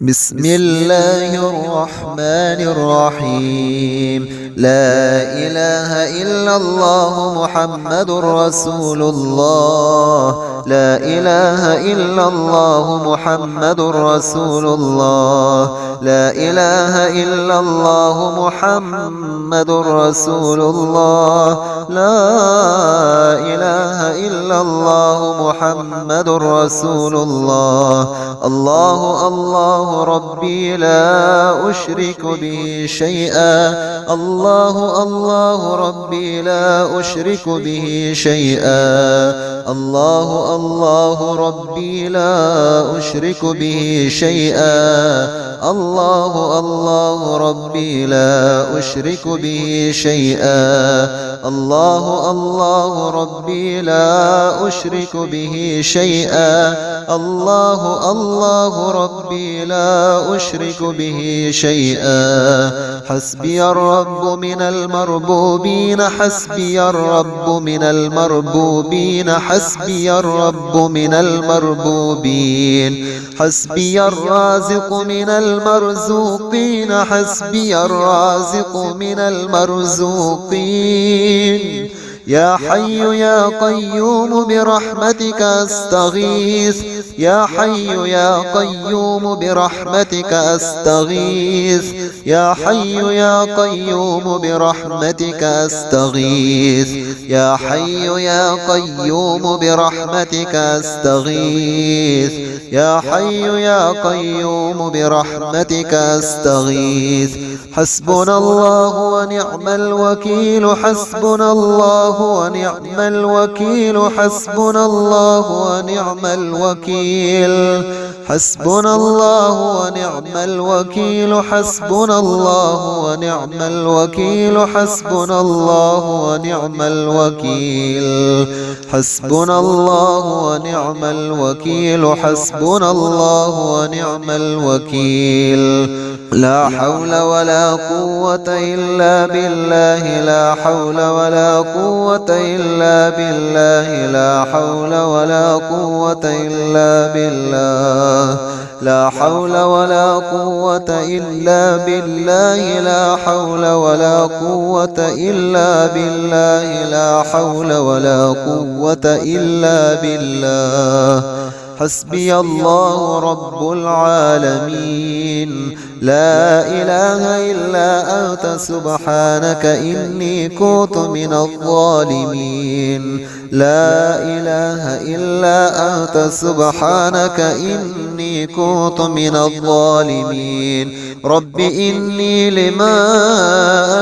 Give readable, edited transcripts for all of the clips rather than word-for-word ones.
بسم الله الرحمن الرحيم. لا إله إلا الله محمد رسول الله. لا إله إلا الله محمد رسول الله. لا إله إلا الله محمد رسول الله. لا إله إلا الله محمد رسول الله. الله الله ربي لا أشرك به شيئا. الله الله ربي لا أشرك به شيئا. الله الله ربي لا أشرك به شيئا. الله الله ربي لا أشرك به شيئا. الله الله ربي لا أشرك به شيئا. الله الله ربي لا أشرك به شيئا. حسبي الرب من المربوبين. حسبي الرب من المربوبين. حسبي الرب من المربوبين. حسبي الرازق من المرزوقين. حسبي الرازق من المرزوقين. يا حي يا قيوم برحمتك أستغيث. يا حي يا قيوم برحمتك أستغيث. يا حي يا قيوم برحمتك أستغيث. يا حي يا قيوم برحمتك أستغيث. يا حي يا قيوم برحمتك أستغيث. حسبنا الله ونعم الوكيل. حسبنا الله ونعم الوكيل. حسبنا الله ونعم الوكيل. حسبنا الله ونعم الوكيل. حسبنا الله ونعم الوكيل. حسبنا الله ونعم الوكيل. حسبنا الله ونعم الوكيل. حسبنا الله ونعم الوكيل. لا حول ولا قوة إلا بالله. لا حول ولا قوة إلا بالله. لا حول ولا قوة إلا بالله. لا حول ولا قوة إلا بالله. لا حول ولا قوة إلا بالله. لا حول ولا قوة إلا بالله. حسبي الله رب العالمين. لا إله إلا أنت سبحانك إني كنت من الظالمين. لا إله إلا أنت سبحانك إني كنت من الظالمين. رب إني لما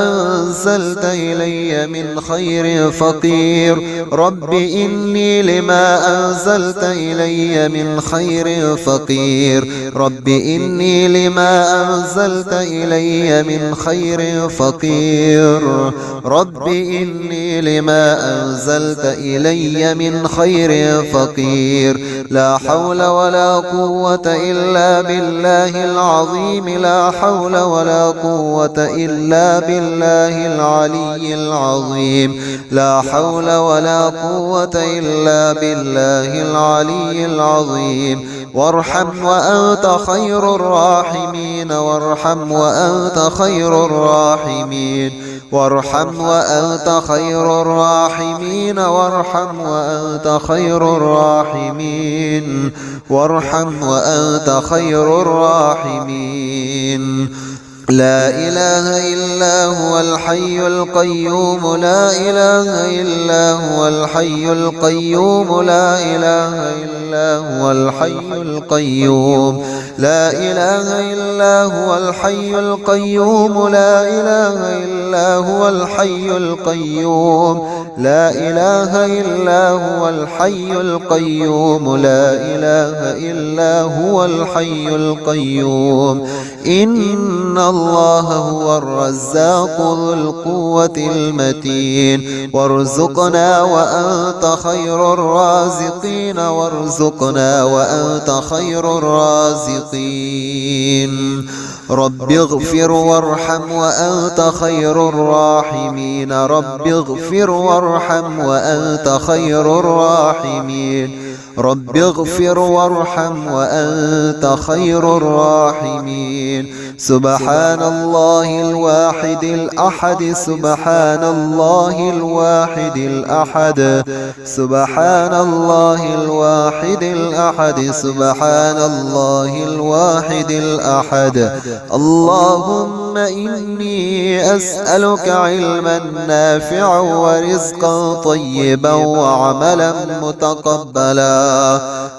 أنزلت إلي من خير فقير. رب إني لما أنزلت إلي من خير فقير. رب إني لما أنزلت إلي من خير فقير. رب إني لما أنزلت إلي من خير فقير. لا حول ولا قوة إلا بالله العظيم. لا حول ولا قوة إلا بالله العلي العظيم. لا حول ولا قوة إلا بالله العلي العظيم. وارحم وأنت خير الراحمين. وارحم وأنت خير الراحمين. وارحم وأنت خير الراحمين. وارحم وأنت خير الراحمين. وارحم وأنت خير الراحمين. لا إله إلا هو الحي القيوم. لا إله إلا هو الحي القيوم. لا إله إلا هو الحي القيوم. لا إله إلا هو الحي القيوم. لا إله إلا هو الحي القيوم. لا إله إلا هو الحي القيوم. لا إله إلا هو الحي القيوم. إن الله هو الرزاق ذو القوة المتين. وارزقنا وأنت خير الرازقين. وارزقنا وأنت خير الرازقين. رب اغفر وارحم وأنت خير الراحمين. رب اغفر وارحم وأنت خير الراحمين. رب اغفر وارحم وأنت خير الراحمين. سبحان الله الواحد الأحد سبحان الله الواحد الأحد سبحان الله الواحد الأحد سبحان الله الواحد الأحد. اللهم إني أسألك علما نافعا ورزقا طيبا وعملا متقبلا.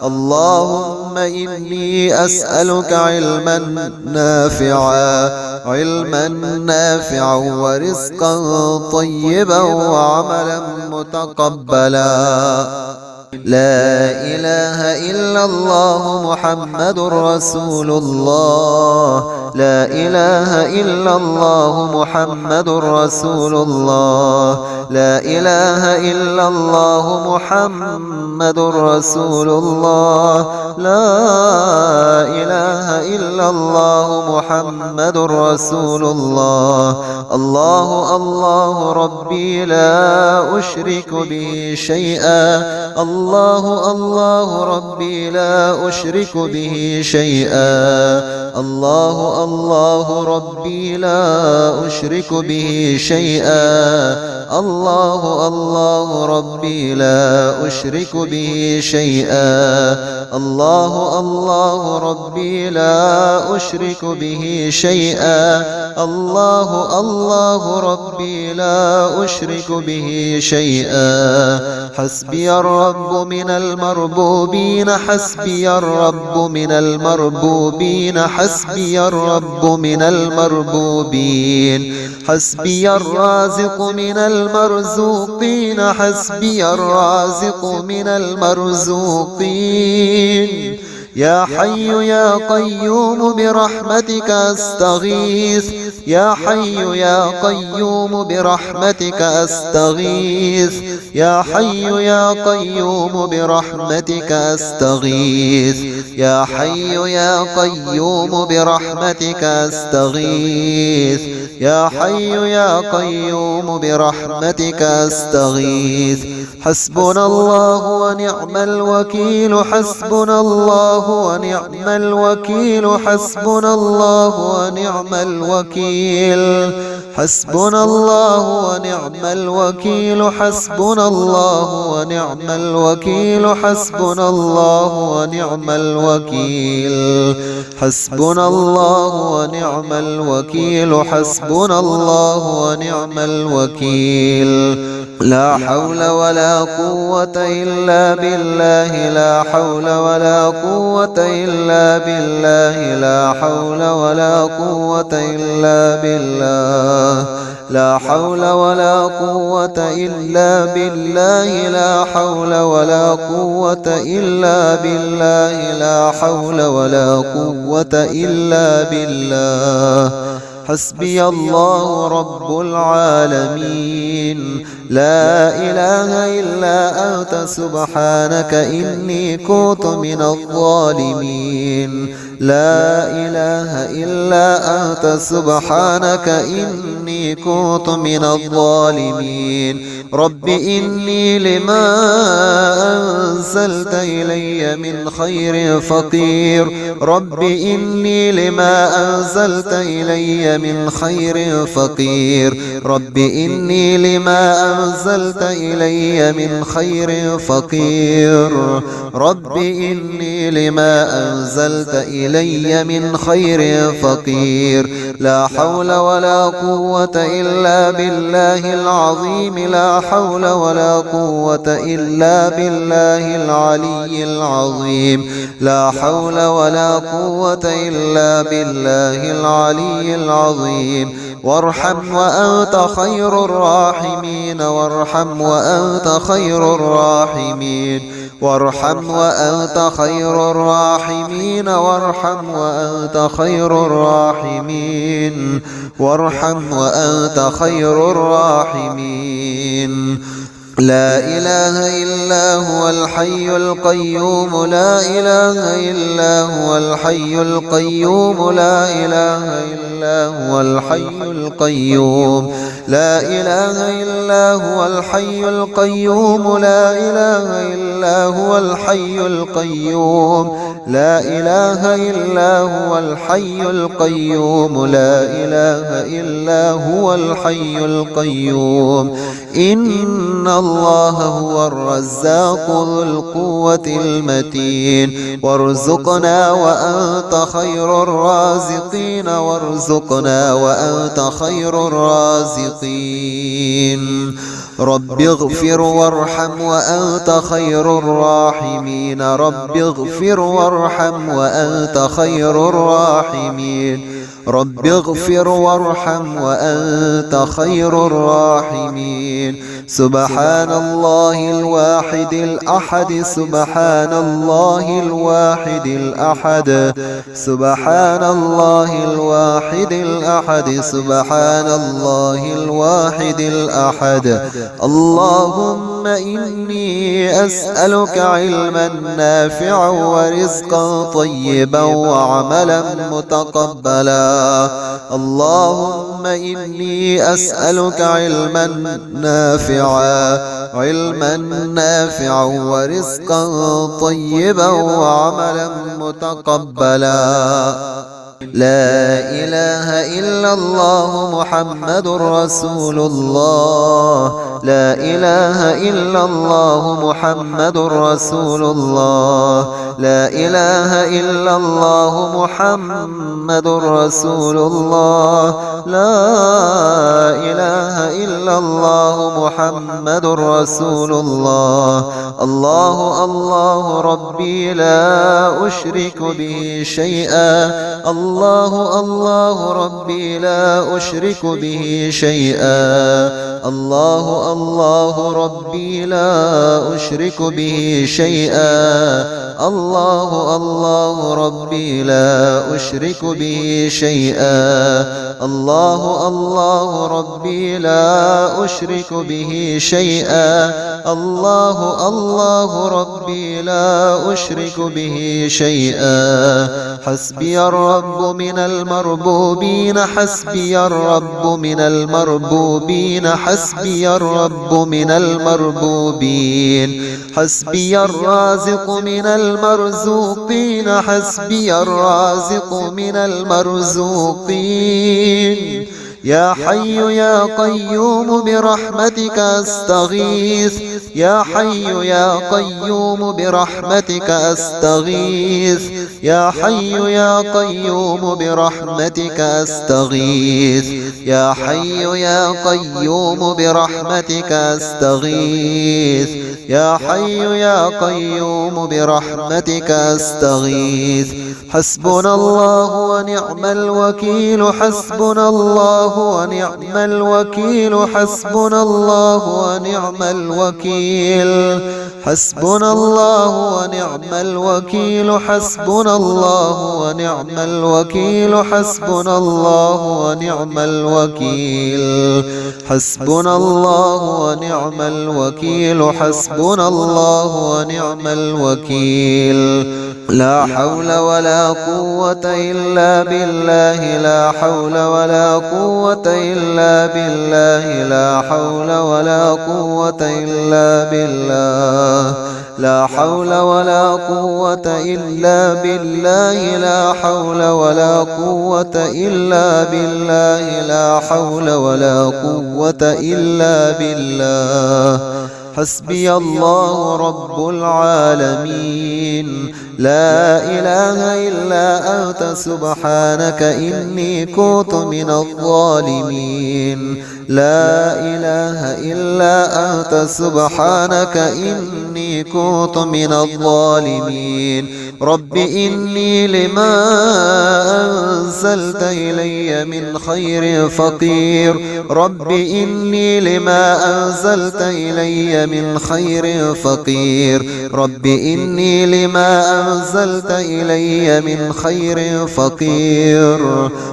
اللهم إني أسألك علما نافعا ورزقا طيبا وعملا متقبلا. لا إله إلا الله محمد رسول الله. لا إله إلا الله محمد رسول الله. لا إله إلا الله محمد رسول الله. لا إله إلا الله محمد رسول الله. الله الله ربي لا أشرك به شيئا. الله الله ربي لا أشرك به شيئا. الله الله ربي لا أشرك به شيئا. الله الله ربي لا أشرك به شيئا. الله الله ربي لا أشرك به شيئا. الله الله ربي لا أشرك به شيئا. حسبي الرب من المربوبين حسبي الرب من المربوبين حسبي الرب من المربوبين. حسبي الرازق من المرزوقين حسبي الرازق من المرزوقين. يا حي يا قيوم برحمتك أستغيث. يا حي يا قيوم برحمتك أستغيث. يا حي يا قيوم برحمتك أستغيث. يا حي يا قيوم برحمتك أستغيث. يا حي يا قيوم برحمتك أستغيث. حسبنا الله ونعم الوكيل حسبنا الله ونعم الوكيل حسبنا الله ونعم الوكيل حسبنا الله ونعم الوكيل حسبنا الله ونعم الوكيل حسبنا الله ونعم الوكيل حسبنا الله ونعم الوكيل حسبنا الله ونعم الوكيل. لا حول ولا قوة إلا بالله. لا حول ولا قوة إلا بالله. لا حول ولا قوة إلا بالله. لا حول ولا قوة إلا بالله. لا حول ولا قوة إلا بالله. لا حول ولا قوة إلا بالله. حسبي الله رب العالمين. لا إله إلا أنت سبحانك إني كنت من الظالمين. لا إله إلا أنت سبحانك إني كنت من الظالمين. رب إني لما أنزلت إلي من خير فقير. رب إني لما أنزلت إلي من خير فقير. رب إني لما أنزلت إلي من خير فقير. رب إني لما أنزلت إلي من خير فقير. لا حول ولا قوة إلا بالله العظيم. لا حول ولا قوة إلا بالله العلي العظيم. لا حول ولا قوة إلا بالله العلي العظيم. وارحم وأنت خير الراحمين. وارحم وأنت خير الراحمين. وارحم وأنت خير الراحمين. وارحم وأنت خير الراحمين. وارحم وأنت خير الراحمين. لا إله إلا هو الحي القيوم. لا إله إلا هو الحي القيوم. لا إله إلا هو الحي القيوم. لا إله إلا هو الحي القيوم لا إله إلا هو الحي القيوم لا إله إلا هو الحي القيوم لا إله إلا هو الحي القيوم إن الله هو الرزاق ذو القوة المتين وارزقنا وأنت خير الرازقين وارزقنا وأنت خير الرازقين رب اغفر وارحم وأنت خير الراحمين رب اغفر وارحم وأنت خير الراحمين رب اغفر وارحم وأنت خير الراحمين سبحان الله الواحد الأحد سبحان الله الواحد الأحد سبحان الله الواحد الأحد سبحان الله الواحد الأحد اللهم إني أسألك علما نافعا ورزقا طيبا وعملا متقبلا اللهم إني أسألك علما نافعا ورزقا طيبا وعملا متقبلا لا إله إلا الله محمد رسول الله لا إله إلا الله محمد رسول الله لا إله إلا الله محمد رسول الله لا إله إلا الله محمد رسول الله الله الله ربي لا أشرك به شيئا الله الله ربي لا أشرك به شيئا الله الله ربي لا أشرك به شيئا الله الله ربي لا أشرك به شيئا الله الله ربي لا أشرك به شيئا الله الله ربي لا أشرك به شيئا حسبي الرب من المربوبين حسبي الرب من المربوبين حسبي الرب من المربوبين حسبي الرازق من المرزوقين حسبي الرازق من المرزوقين يا حي يا قيوم برحمتك أستغيث يا حي يا قيوم برحمتك أستغيث يا حي يا قيوم برحمتك أستغيث يا حي يا قيوم برحمتك أستغيث يا حي يا قيوم برحمتك أستغيث حسبنا الله ونعم الوكيل حسبنا الله ونعم الوكيل حسبنا الله ونعم الوكيل حسبنا الله ونعم الوكيل حسبنا الله ونعم الوكيل حسبنا الله ونعم الوكيل حسبنا الله ونعم الوكيل حسبنا الله ونعم الوكيل لا حول ولا قوة إلا بالله لا حول ولا قوة إلا بالله لا حول ولا قوة إلا بالله لا حول ولا قوة إلا بالله لا حول ولا قوة إلا بالله لا حول ولا قوة إلا بالله حسبي الله رب العالمين لا إله إلا أنت سبحانك إني كنت من الظالمين لا إله إلا أنت سبحانك إني كنت من الظالمين رب إني لما أنزلت إلي من خير فقير رب إني لما أنزلت إلي من خير فقير رب إني لما أنزلت إلي من خير فقير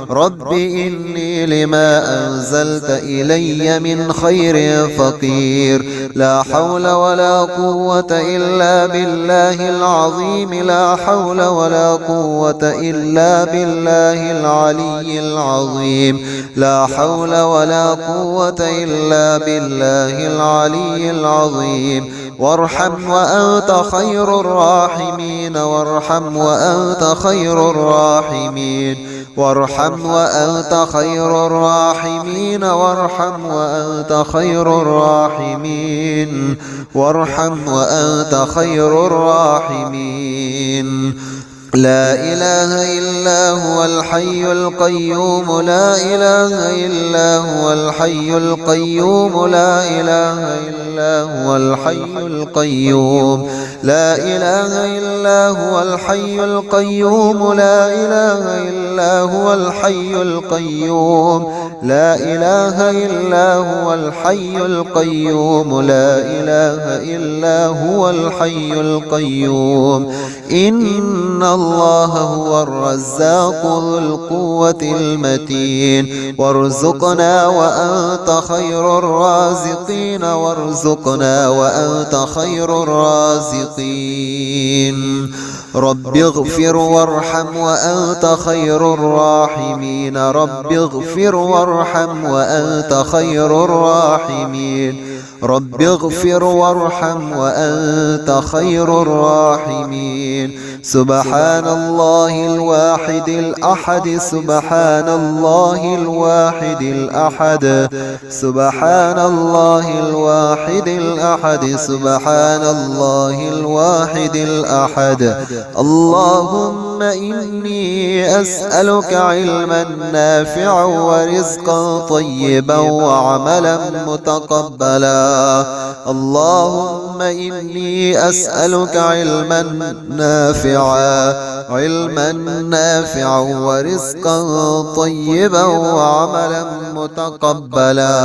رب إني لما أنزلت إلي من خير فقير لا حول ولا قوة إلا بالله العظيم لا حول ولا قوة إلا بالله العلي العظيم. لا حول ولا قوة إلا بالله العلي العظيم. وارحم وأنت خير الراحمين، وارحم وأنت خير الراحمين، وارحم وأنت خير الراحمين، وارحم وأنت خير الراحمين، وارحم وأنت خير الراحمين. لا إله إلا هو الحي القيوم، لا إله إلا هو الحي القيوم، لا إله إلا هو الحي القيوم، لا إله إلا هو الحي القيوم، لا إله إلا هو الحي القيوم، لا إله إلا هو الحي القيوم، لا إله إلا هو الحي القيوم. إن الله هو الرزاق ذو القوة المتين. وارزقنا وأنت خير الرازقين، وارزقنا وأنت خير الرازقين. رب اغفر وارحم وأنت خير الراحمين، رب اغفر وارحم وأنت خير الراحمين، رب اغفر وارحم وأنت خير الراحمين. سبحان الله الواحد الأحد، سبحان الله الواحد الأحد، سبحان الله الواحد الأحد، سبحان الله الواحد الأحد. اللهم إني أسألك علما نافعا ورزقا طيبا وعملا متقبلا. اللهم إني أسألك علما نافعا، علما نافعا ورزقا طيبا وعملا متقبلا.